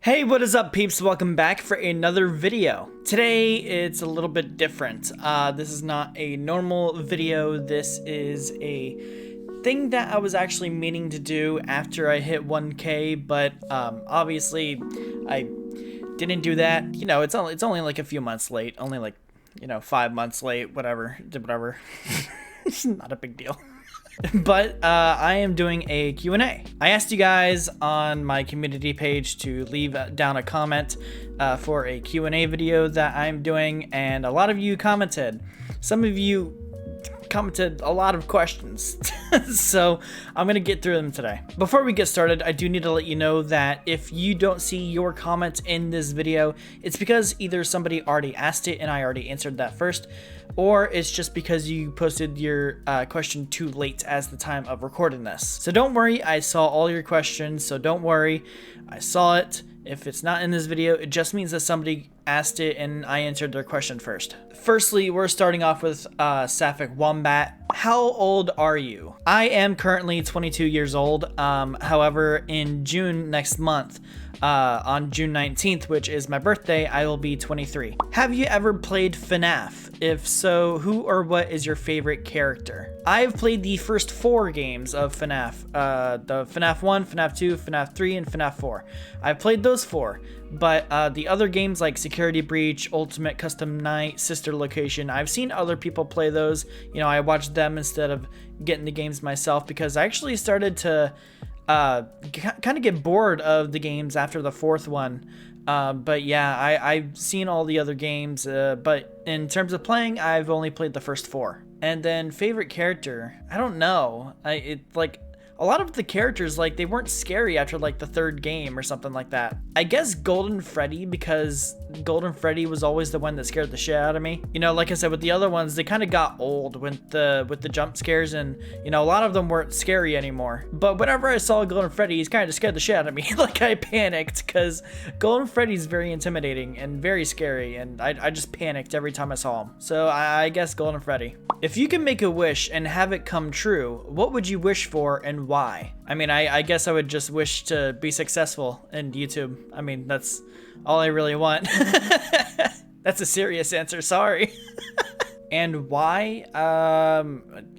Hey, what is up, peeps? Welcome back for another video. Today, it's a little bit different. This is not a normal video. This is a thing that I was actually meaning to do after I hit 1K, but obviously, I didn't do that. You know, it's only like a few months late. Only like, 5 months late, whatever. It's not a big deal. But I am doing a Q&A. I asked you guys on my community page to leave down a comment for a Q&A video that I'm doing, and a lot of you commented. Some of you commented a lot of questions, so I'm gonna get through them today. Before we get started, I do need to let you know that if you don't see your comment in this video, it's because either somebody already asked it and I already answered that first, or it's just because you posted your question too late as the time of recording this. So don't worry, I saw all your questions, so don't worry, I saw it. If it's not in this video, it just means that somebody asked it and I answered their question first. Firstly, we're starting off with Sapphic Wombat. How old are you? I am currently 22 years old. However, in June next month, on June 19th, which is my birthday, I will be 23. Have you ever played FNAF? If so, who or what is your favorite character? I've played the first 4 games of FNAF. The FNAF 1, FNAF 2, FNAF 3, and FNAF 4. I've played those 4, but the other games like Security Breach, Ultimate Custom Night, Sister Location, I've seen other people play those. You know, I watched them instead of getting the games myself because I actually started to kind of get bored of the games after the 4th one. But yeah, I've seen all the other games, but in terms of playing, I've only played the first 4. And then favorite character, I don't know. A lot of the characters, like, they weren't scary after like the 3rd game or something like that. I guess Golden Freddy, because Golden Freddy was always the one that scared the shit out of me. You know, like I said, with the other ones, they kind of got old with the jump scares, and you know, a lot of them weren't scary anymore. But whenever I saw Golden Freddy, he's kind of scared the shit out of me. Like, I panicked because Golden Freddy's very intimidating and very scary, and I just panicked every time I saw him. So I guess Golden Freddy. If you can make a wish and have it come true, what would you wish for and why? I mean, I guess I would just wish to be successful in YouTube. I mean, that's all I really want. That's a serious answer, sorry. And why?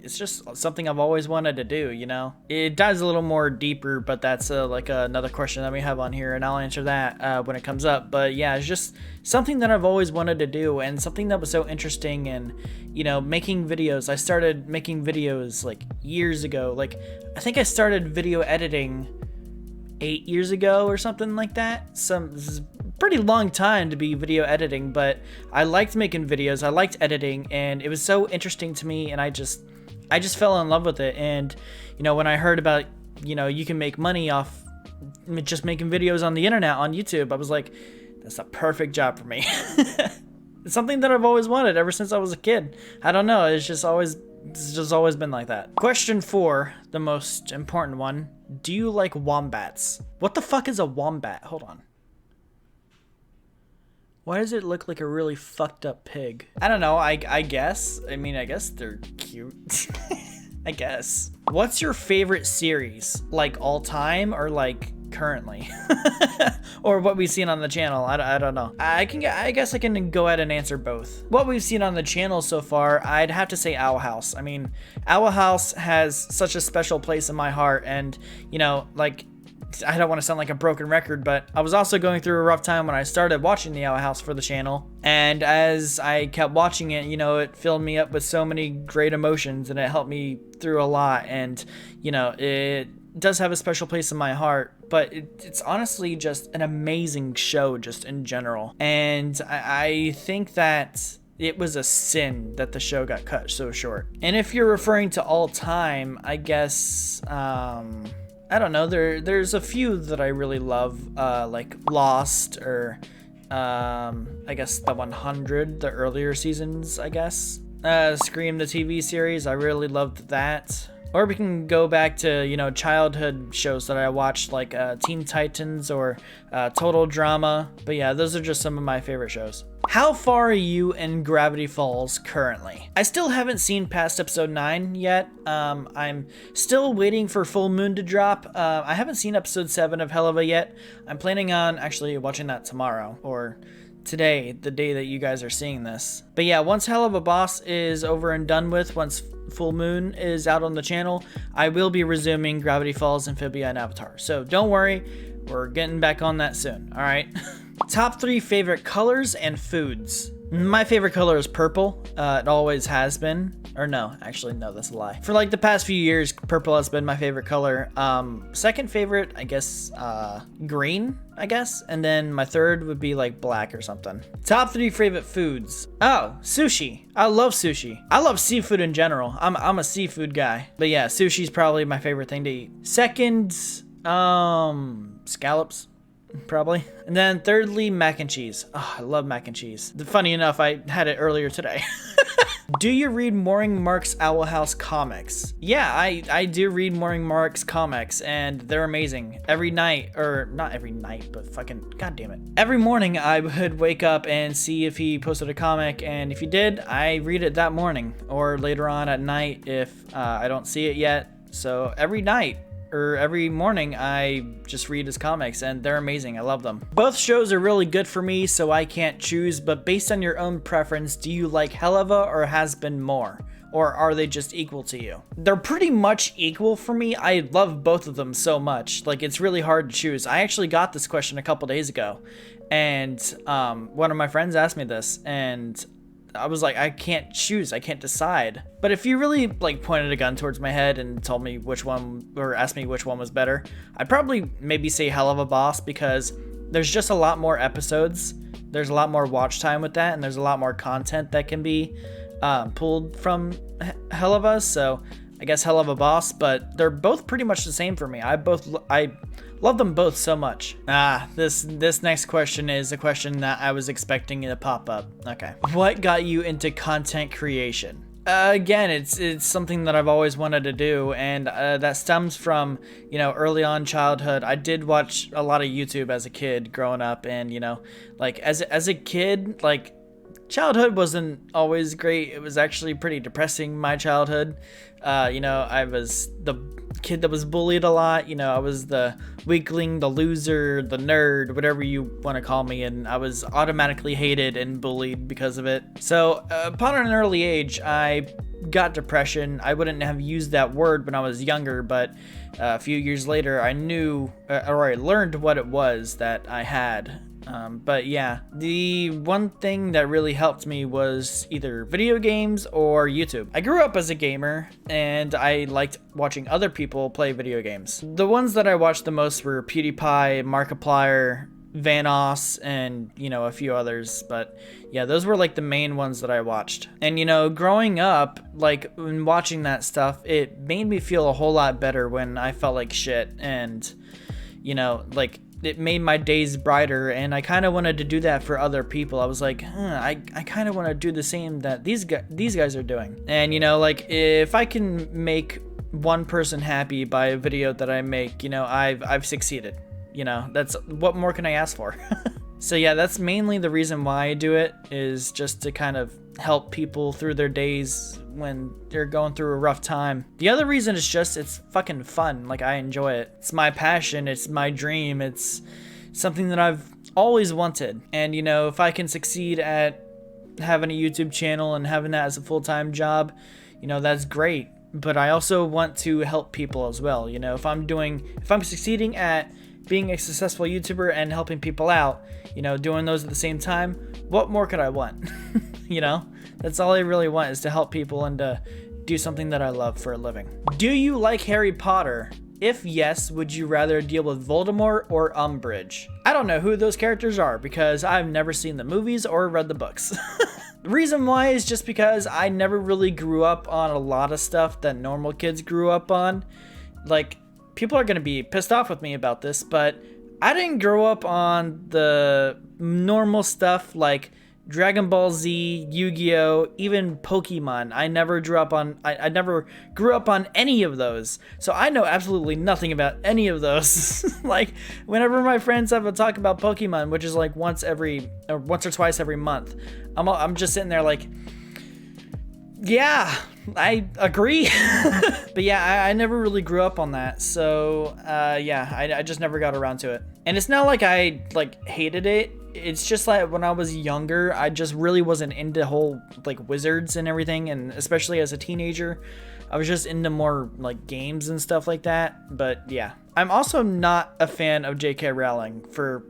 It's just something I've always wanted to do, you know? It dives a little more deeper, but that's like another question that we have on here, and I'll answer that when it comes up. But yeah, it's just something that I've always wanted to do, and something that was so interesting. And you know, making videos, I started making videos like years ago. Like, I think I started video editing 8 years ago or something like that. This is pretty long time to be video editing, but I liked making videos, I liked editing, and it was so interesting to me, and I just fell in love with it. And you know, when I heard about, you know, you can make money off just making videos on the internet, on YouTube, I was like, that's a perfect job for me. It's something that I've always wanted ever since I was a kid. I don't know, it's just always been like that. Question 4, the most important one. Do you like wombats? What the fuck is a wombat? Hold on. Why does it look like a really fucked up pig? I don't know, I guess. I mean, I guess they're cute. I guess. What's your favorite series? Like all time or like currently? Or what we've seen on the channel? I don't know. I guess I can go ahead and answer both. What we've seen on the channel so far, I'd have to say Owl House. I mean, Owl House has such a special place in my heart, and you know, like, I don't want to sound like a broken record, but I was also going through a rough time when I started watching the Owl House for the channel. And as I kept watching it, you know, it filled me up with so many great emotions, and it helped me through a lot. And, you know, it does have a special place in my heart, but it's honestly just an amazing show just in general. And I think that it was a sin that the show got cut so short. And if you're referring to all time, I guess, I don't know, there's a few that I really love, like Lost, or I guess the 100, the earlier seasons, I guess. Scream, the TV series, I really loved that. Or we can go back to, you know, childhood shows that I watched, like Teen Titans or Total Drama. But yeah, those are just some of my favorite shows. How far are you in Gravity Falls currently? I still haven't seen past episode 9 yet. I'm still waiting for Full Moon to drop. I haven't seen episode 7 of Helluva yet. I'm planning on actually watching that tomorrow, or today, the day that you guys are seeing this. But yeah, once Helluva Boss is over and done with, once Full Moon is out on the channel, I will be resuming Gravity Falls, Amphibia, and Avatar. So don't worry, we're getting back on that soon, all right? Top 3 favorite colors and foods. My favorite color is purple. It always has been. Or no, actually, no, that's a lie. For like the past few years, purple has been my favorite color. Second favorite, I guess, green, I guess. And then my third would be like black or something. Top 3 favorite foods. Oh, sushi. I love sushi. I love seafood in general. I'm a seafood guy. But yeah, sushi's probably my favorite thing to eat. Second, scallops. Probably. And then thirdly, mac and cheese. Oh, I love mac and cheese. Funny enough, I had it earlier today. Do you read Mooring Mark's Owl House comics? Yeah, I do read Mooring Mark's comics, and they're amazing. Every night, or not every night, but fucking goddamn it. Every morning I would wake up and see if he posted a comic, and if he did, I read it that morning, or later on at night if I don't see it yet. So every night, or every morning, I just read his comics, and they're amazing. I love them. Both shows are really good for me, so I can't choose, but based on your own preference, do you like Helluva or Has Been more? Or are they just equal to you? They're pretty much equal for me. I love both of them so much. Like, it's really hard to choose. I actually got this question a couple days ago, and one of my friends asked me this, and I was like, I can't choose, I can't decide. But if you really like pointed a gun towards my head and told me which one, or asked me which one was better, I'd probably maybe say Helluva Boss, because there's just a lot more episodes, there's a lot more watch time with that, and there's a lot more content that can be pulled from Helluva, so I guess Helluva Boss, but they're both pretty much the same for me. I love them both so much. This next question is a question that I was expecting to pop up. Okay. What got you into content creation? Again, it's something that I've always wanted to do, and that stems from, you know, early on childhood. I did watch a lot of YouTube as a kid growing up, and, you know, like as a kid, like childhood wasn't always great. It was actually pretty depressing, my childhood. You know, I was the kid that was bullied a lot. You know, I was the weakling, the loser, the nerd, whatever you want to call me, and I was automatically hated and bullied because of it. So upon an early age, I got depression. I wouldn't have used that word when I was younger, but a few years later, I knew, or I learned what it was that I had. But yeah, the one thing that really helped me was either video games or YouTube. I grew up as a gamer, and I liked watching other people play video games. The ones that I watched the most were PewDiePie, Markiplier, Vanoss, and, you know, a few others. But yeah, those were like the main ones that I watched. And, you know, growing up, like when watching that stuff, it made me feel a whole lot better when I felt like shit, and, you know, like it made my days brighter, and I kind of wanted to do that for other people. I was like, I kind of want to do the same that these guys are doing. And, you know, like if I can make one person happy by a video that I make, you know, I've succeeded. You know, that's, what more can I ask for? So yeah, that's mainly the reason why I do it, is just to kind of help people through their days when they're going through a rough time. The other reason is just, it's fucking fun. Like, I enjoy it. It's my passion. It's my dream. It's something that I've always wanted. And, you know, if I can succeed at having a YouTube channel and having that as a full-time job, you know, that's great. But I also want to help people as well. You know, if I'm succeeding at being a successful YouTuber and helping people out, you know, doing those at the same time, what more could I want? You know, that's all I really want, is to help people and to do something that I love for a living. Do you like Harry Potter? If yes, would you rather deal with Voldemort or Umbridge? I don't know who those characters are, because I've never seen the movies or read the books. The reason why is just because I never really grew up on a lot of stuff that normal kids grew up on. Like, people are gonna be pissed off with me about this, but I didn't grow up on the normal stuff like Dragon Ball Z, Yu-Gi-Oh, even Pokemon. I never grew up on any of those. So I know absolutely nothing about any of those. Like, whenever my friends have a talk about Pokemon, which is like once or twice every month, I'm just sitting there like, yeah, I agree. But yeah, I never really grew up on that. So yeah, I just never got around to it. And it's not like I like hated it. It's just like when I was younger, I just really wasn't into whole like wizards and everything. And especially as a teenager, I was just into more like games and stuff like that. But yeah, I'm also not a fan of J.K. Rowling for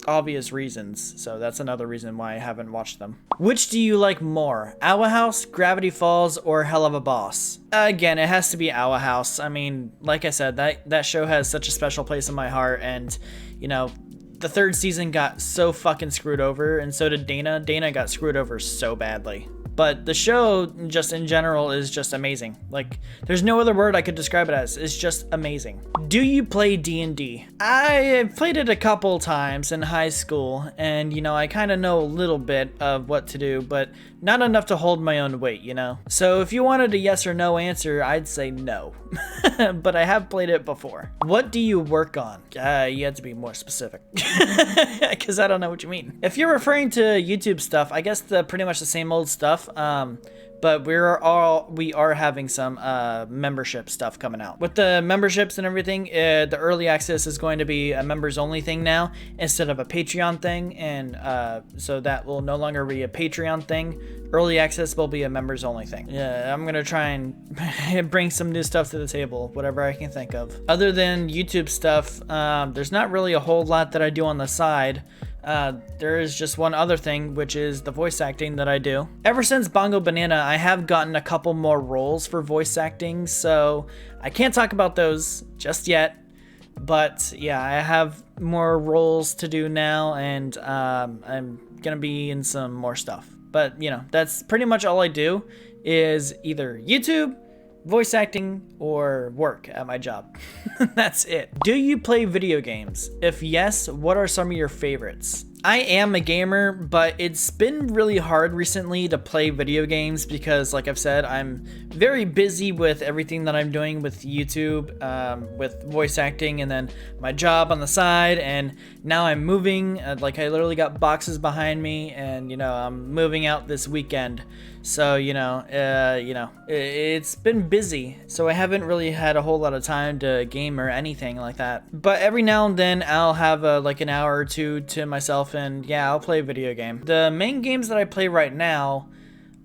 obvious reasons, so that's another reason why I haven't watched them. Which do you like more, Owl House, Gravity Falls, or Hell of a Boss? Again, it has to be Owl House. I mean, like I said, that show has such a special place in my heart, and you know, the third season got so fucking screwed over, and so did Dana. Dana got screwed over so badly. But the show, just in general, is just amazing. Like, there's no other word I could describe it as. It's just amazing. Do you play D&D? I played it a couple times in high school, and, you know, I kind of know a little bit of what to do, but not enough to hold my own weight, you know? So if you wanted a yes or no answer, I'd say no. But I have played it before. What do you work on? You have to be more specific. Because I don't know what you mean. If you're referring to YouTube stuff, I guess pretty much the same old stuff. But we are having some membership stuff coming out. With the memberships and everything, the early access is going to be a members only thing now instead of a Patreon thing, and so that will no longer be a Patreon thing. Early access will be a members only thing. Yeah, I'm gonna try and bring some new stuff to the table, whatever I can think of. Other than YouTube stuff, there's not really a whole lot that I do on the side. There is just one other thing, which is the voice acting that I do. Ever since Bongo Banana, I have gotten a couple more roles for voice acting, so I can't talk about those just yet. But yeah, I have more roles to do now, and I'm gonna be in some more stuff. But you know, that's pretty much all I do, is either YouTube, voice acting, or work at my job. That's it. Do you play video games? If yes, what are some of your favorites? I am a gamer, but it's been really hard recently to play video games because, like I've said, I'm very busy with everything that I'm doing with YouTube, with voice acting, and then my job on the side, and now I'm moving. Like, I literally got boxes behind me, and, you know, I'm moving out this weekend. So, it's been busy, so I haven't really had a whole lot of time to game or anything like that. But every now and then I'll have like an hour or two to myself, and yeah, I'll play a video game. The main games that I play right now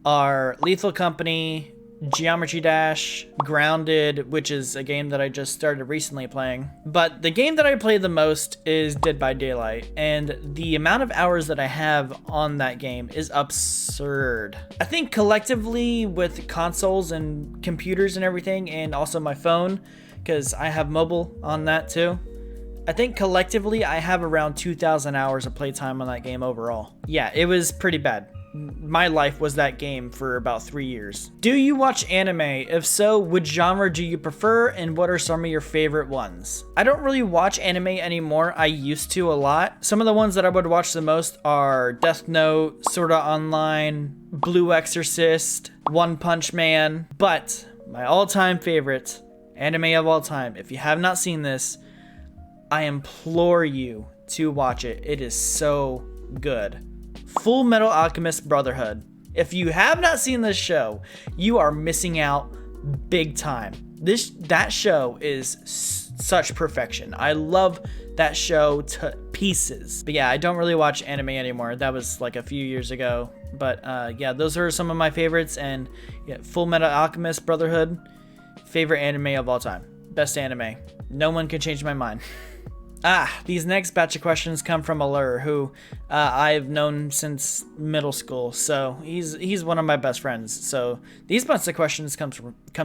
are Lethal Company, Geometry Dash, Grounded, which is a game that I just started recently playing. But the game that I play the most is Dead by Daylight, and the amount of hours that I have on that game is absurd. I think collectively with consoles and computers and everything, and also my phone, because I have mobile on that too, I think collectively I have around 2,000 hours of playtime on that game overall. Yeah, it was pretty bad. My life was that game for about 3 years. Do you watch anime? If so, which genre do you prefer, and what are some of your favorite ones? I don't really watch anime anymore. I used to a lot. Some of the ones that I would watch the most are Death Note, Sword Art Online, Blue Exorcist, One Punch Man. But my all-time favorite anime of all time, if you have not seen this, I implore you to watch it. It is so good. Full Metal Alchemist Brotherhood. If you have not seen this show, you are missing out big time. That show is such perfection. I love that show to pieces. But yeah, I don't really watch anime anymore. That was like a few years ago. But yeah, those are some of my favorites. And yeah, Full Metal Alchemist Brotherhood, favorite anime of all time. Best anime. No one can change my mind. These next batch of questions come from Allure, who I've known since middle school, so he's one of my best friends. So these bunch of questions comes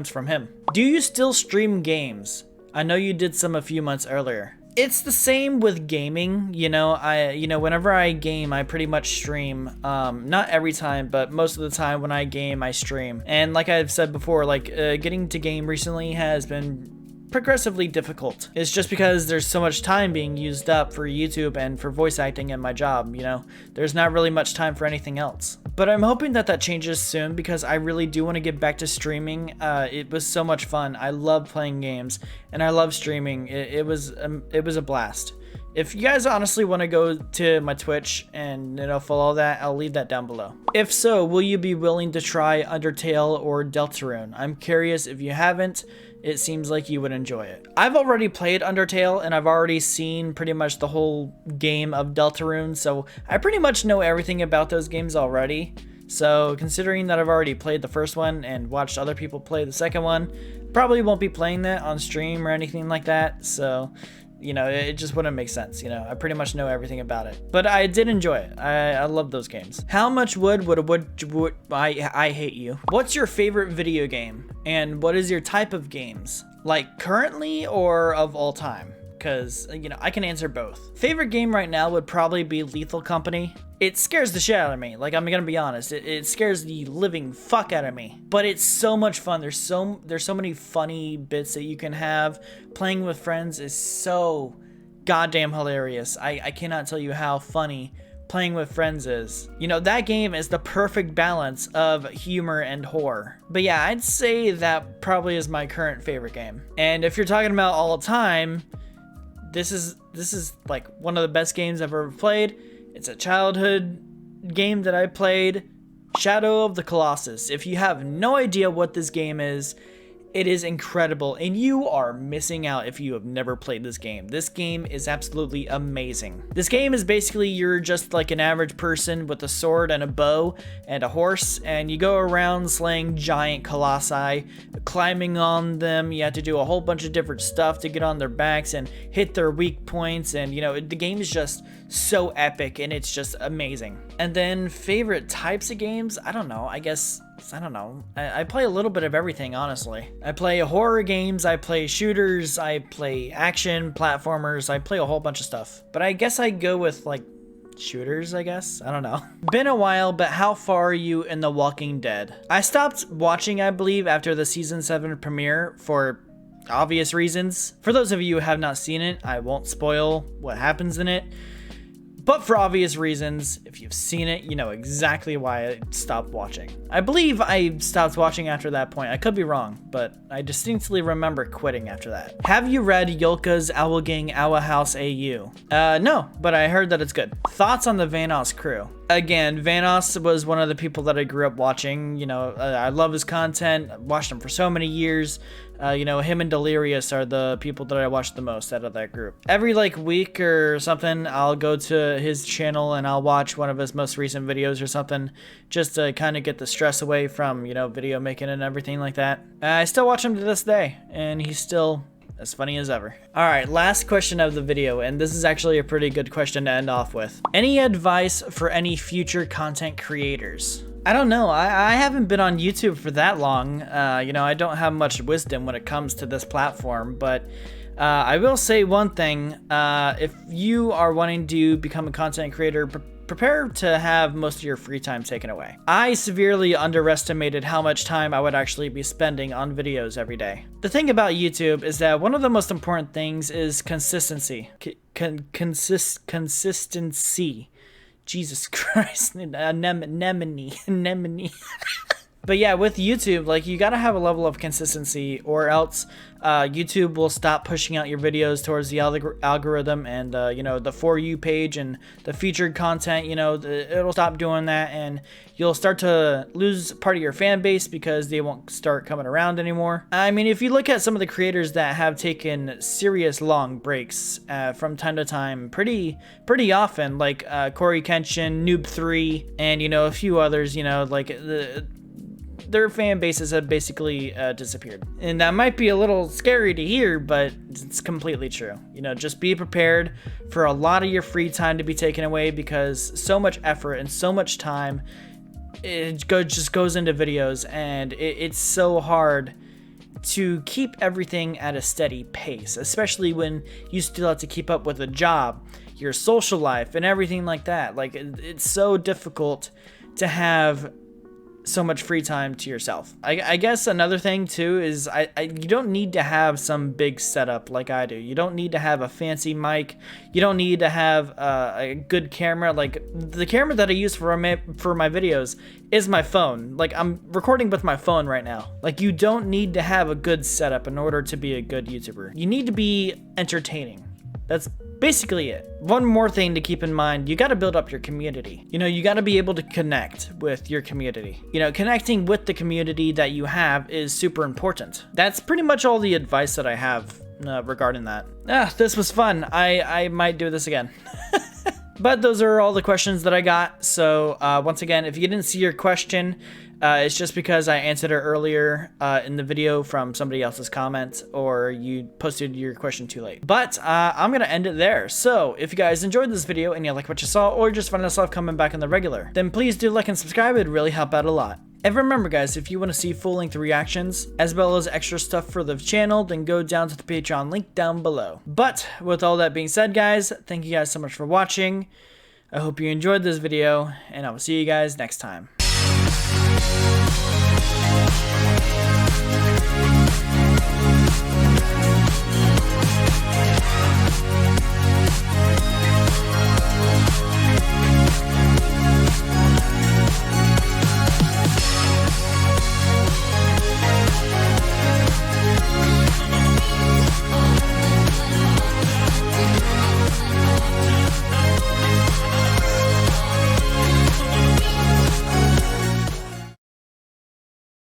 from him. Do you still stream games? I know you did some a few months earlier. It's the same with gaming, whenever I game, I pretty much stream. Not every time, but most of the time when I game, I stream. And like I've said before, like getting to game recently has been progressively difficult. It's just because there's so much time being used up for YouTube and for voice acting in my job, you know? There's not really much time for anything else. But I'm hoping that that changes soon because I really do want to get back to streaming. It was so much fun. I love playing games and I love streaming. It was a blast. If you guys honestly want to go to my Twitch and, you know, follow that, I'll leave that down below. If so, will you be willing to try Undertale or Deltarune? I'm curious. If you haven't, it seems like you would enjoy it. I've already played Undertale and I've already seen pretty much the whole game of Deltarune, so I pretty much know everything about those games already. So considering that I've already played the first one and watched other people play the second one, probably won't be playing that on stream or anything like that, so you know, it just wouldn't make sense, you know. I pretty much know everything about it. But I did enjoy it. I love those games. How much wood would I hate you. What's your favorite video game? And what is your type of games? Like currently or of all time? Because, you know, I can answer both. Favorite game right now would probably be Lethal Company. It scares the shit out of me. Like, I'm gonna be honest. It scares the living fuck out of me. But it's so much fun. There's so many funny bits that you can have. Playing with friends is so goddamn hilarious. I cannot tell you how funny playing with friends is. You know, that game is the perfect balance of humor and horror. But yeah, I'd say that probably is my current favorite game. And if you're talking about all time, this is like one of the best games I've ever played. It's a childhood game that I played, Shadow of the Colossus. If you have no idea what this game is, it is incredible, and you are missing out if you have never played this game. This game is absolutely amazing. This game is basically you're just like an average person with a sword and a bow and a horse, and you go around slaying giant colossi, climbing on them. You have to do a whole bunch of different stuff to get on their backs and hit their weak points, and you know, the game is just so epic and it's just amazing. And then favorite types of games, I don't know, I don't know. I play a little bit of everything, honestly. I play horror games, I play shooters, I play action, platformers, I play a whole bunch of stuff. But I guess I go with like shooters, I guess. I don't know. Been a while, but how far are you in The Walking Dead? I stopped watching, I believe, after the season 7 premiere for obvious reasons. For those of you who have not seen it, I won't spoil what happens in it. But for obvious reasons, if you've seen it, you know exactly why I stopped watching. I believe I stopped watching after that point. I could be wrong, but I distinctly remember quitting after that. Have you read Yulka's Owl Gang Owl House AU? No, but I heard that it's good. Thoughts on the Vanoss crew? Again, Vanoss was one of the people that I grew up watching. You know, I love his content. I watched him for so many years. You know, him and Delirious are the people that I watch the most out of that group. Every like week or something, I'll go to his channel and I'll watch one of his most recent videos or something, just to kind of get the stress away from, you know, video making and everything like that. I still watch him to this day, and he's still as funny as ever. All right, last question of the video, and this is actually a pretty good question to end off with. Any advice for any future content creators? I don't know. I haven't been on YouTube for that long. You know, I don't have much wisdom when it comes to this platform, but I will say one thing. If you are wanting to become a content creator, prepare to have most of your free time taken away. I severely underestimated how much time I would actually be spending on videos every day. The thing about YouTube is that one of the most important things is consistency. Consistency. Jesus Christ. Anemone. But yeah, with YouTube, like, you gotta have a level of consistency, or else YouTube will stop pushing out your videos towards the algorithm, and you know, the For You page and the featured content, you know, it'll stop doing that, and you'll start to lose part of your fan base because they won't start coming around anymore. I mean, if you look at some of the creators that have taken serious long breaks from time to time, pretty often, like Corey Kenshin, Noob3, and you know, a few others, you know, like their fan bases have basically disappeared. And that might be a little scary to hear, but it's completely true. You know, just be prepared for a lot of your free time to be taken away, because so much effort and so much time just goes into videos, and it's so hard to keep everything at a steady pace, especially when you still have to keep up with a job, your social life, and everything like that. Like, it's so difficult to have so much free time to yourself. I guess another thing too is you don't need to have some big setup like I do. You don't need to have a fancy mic. You don't need to have a good camera. Like the camera that I use for my videos is my phone. Like I'm recording with my phone right now. Like you don't need to have a good setup in order to be a good YouTuber. You need to be entertaining. That's basically it. One more thing to keep in mind, you got to build up your community. You know, you got to be able to connect with your community. You know, connecting with the community that you have is super important. That's pretty much all the advice that I have regarding that. This was fun. I might do this again. But those are all the questions that I got. So once again, if you didn't see your question, it's just because I answered it earlier in the video from somebody else's comment, or you posted your question too late. But I'm going to end it there. So if you guys enjoyed this video and you like what you saw, or just find yourself coming back on the regular, then please do like and subscribe. It'd really help out a lot. And remember guys, if you want to see full-length reactions, as well as extra stuff for the channel, then go down to the Patreon link down below. But with all that being said guys, thank you guys so much for watching. I hope you enjoyed this video, and I will see you guys next time.